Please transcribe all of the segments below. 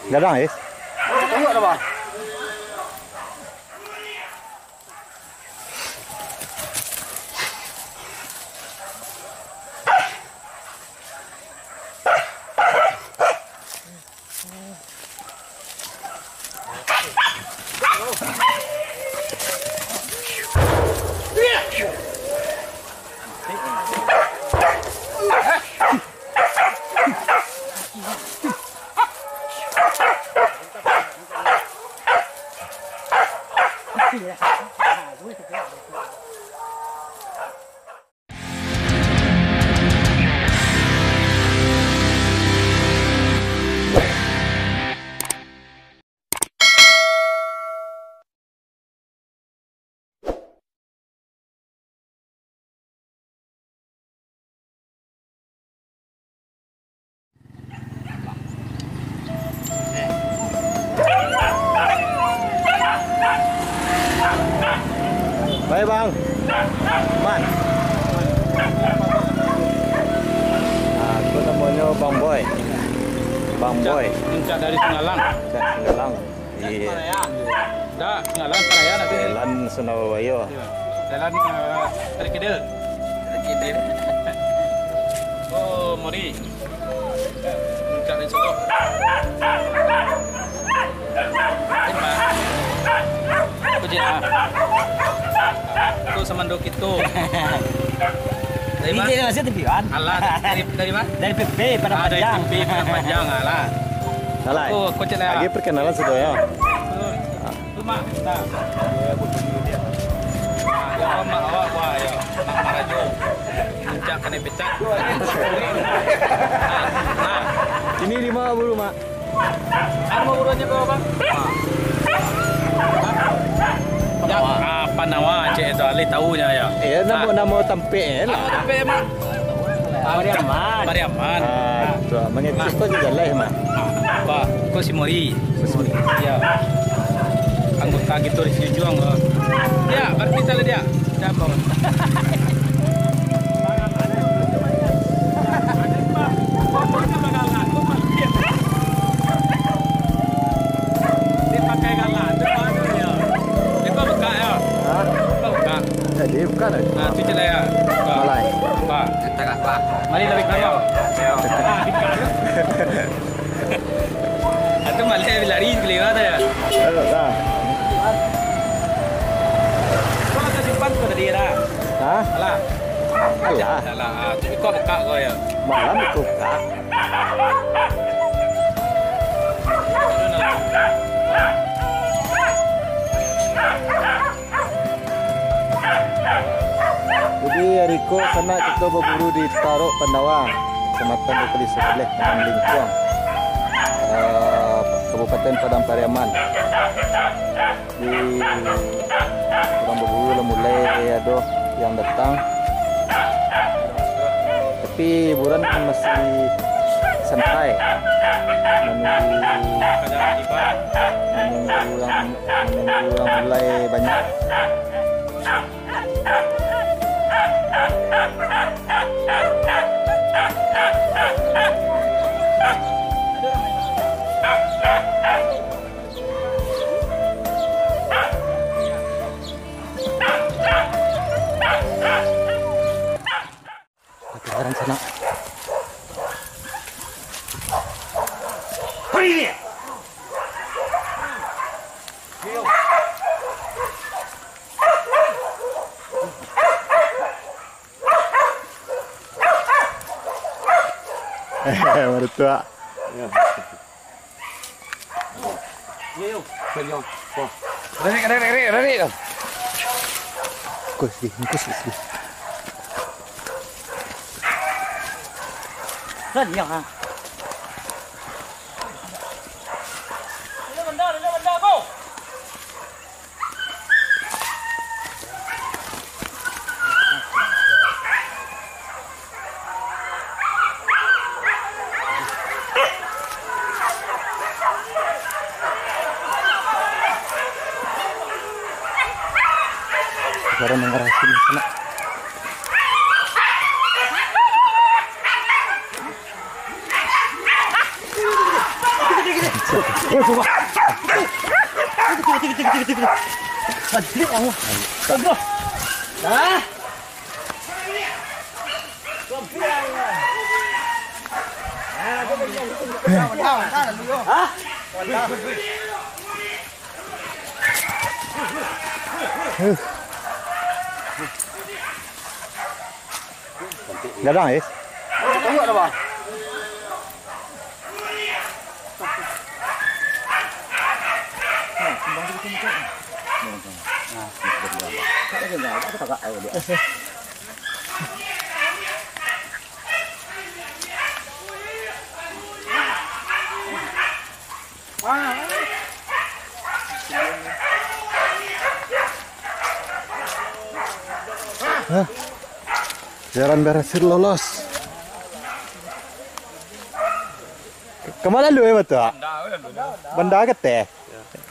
Gadang, Is. Tengok dah, Bang. Baik bang, man. Aku namanya Bang Boy. Bang Boy. Puncak dari Sengalang. Sengalang. Iya. Dah Sengalang Paraya nanti. Jalan Sunawayo. Jalan dari Kidil. Kidil. Oh Mori. Puncak dari Soto. Aku jina. Itu semanduk itu. Dari mana? Ini masih tepian. Alah, dari mana? Dari PP pada panjang. Dari PP pada panjang, alah. Salah. Aku cek Lagi perkenalan sudah ya. Itu mak, nah. Ya mak awak wah ya, mak marajo. Puncak kena pecah. Nah, Ini 5 buru mak. apa buruannya kau bang? Ya, apa nama cek itu alih tahunya ya. Iya, nama tempe Nama tempe mak. Mariaman. Mariaman. Itu menyebut itu juga lah mak. Apa? Kau si Mori. Ya. Anggota gitu di sini juang. Ya, berpindah lah dia. Siapa? Jadi bukan ada. Nah, itu jelas ya. Malai. Pak, tak Pak. Mari lebih kaya. Atau malah lari kelihatan ada ya. Ada dah. Kau nak simpan kau tadi lah. Hah? Alah. Alah. Alah, tapi kau buka kau ya. Malam itu kak. Jadi Riko kena kita berburu di Tarok Pandawang, Kecamatan Bukali Sebelah, Taman Lingkuang, Kabupaten Padang Pariaman. Di orang berburu mulai ada yang datang, tapi hiburan masih santai, menunggu yang mulai banyak. Keluaran sana. Pergi. Mertua. Rari. Kus di. Rất nhiều ha. Kejaran yang arah sini sana. Gadang ya? Tunggu ada bang. Jaran berhasil lolos. Kemana lu ya betul? Benda ke teh?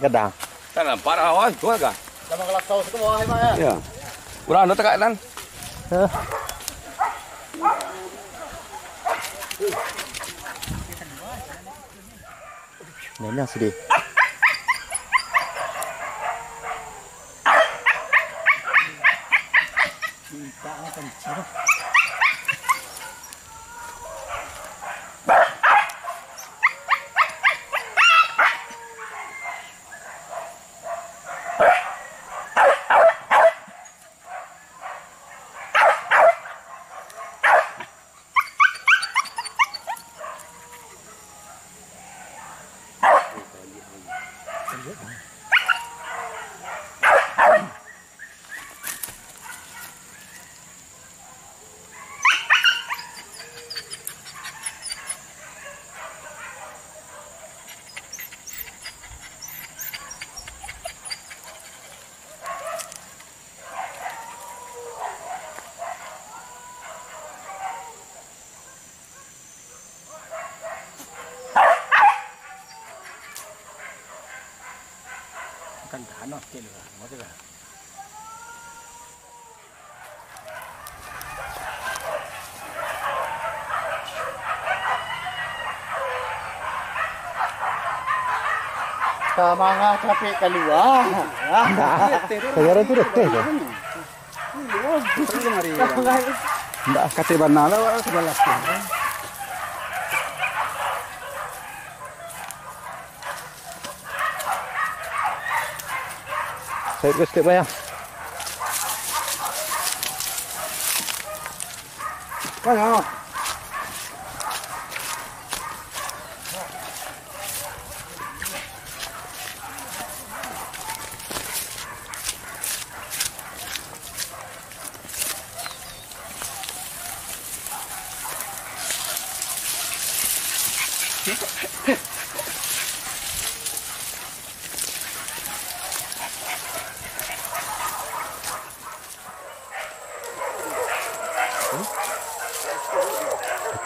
Gadang. Kan parah awas gua kan. Sama kelak tahu semua ya. Ya. Kurang ada tekan. Nanya sedih. Kan tanah kecil lah, macam mana? Semangat capek keluar. Kejaran tu dah teh dah. Ndak kate banala segala. Saya ke step bayang. Kan.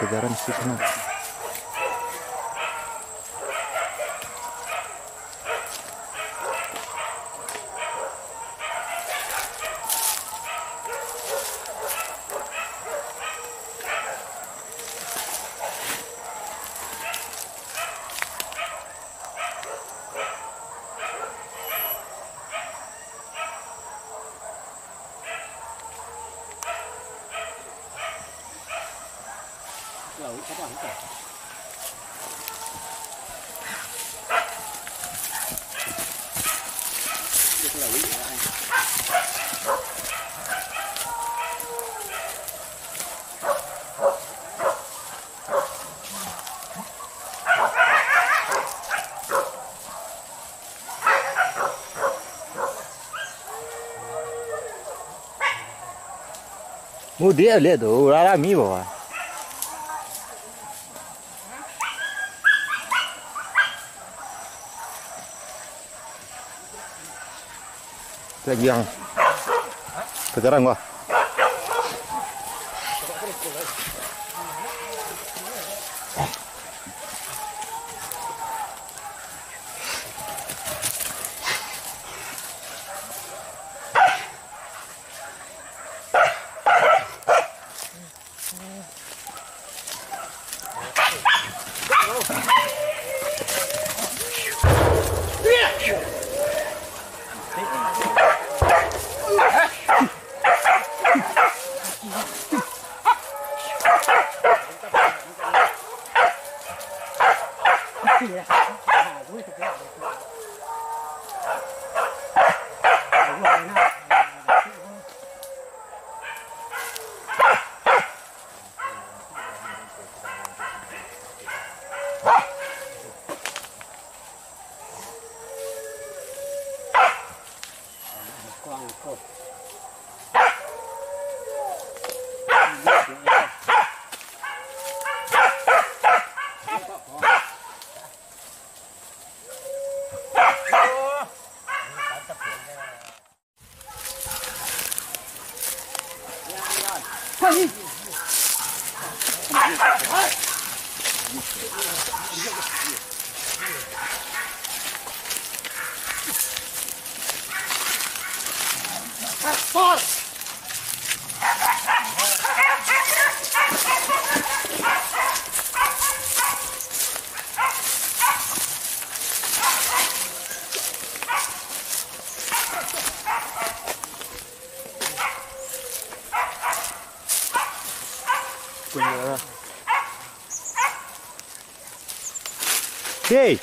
Kejaran di sana. Dia lihat tu, rami bawa. Lagi yang kejaran gua. lagi. Hei,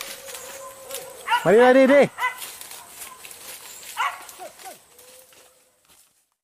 mari lari deh.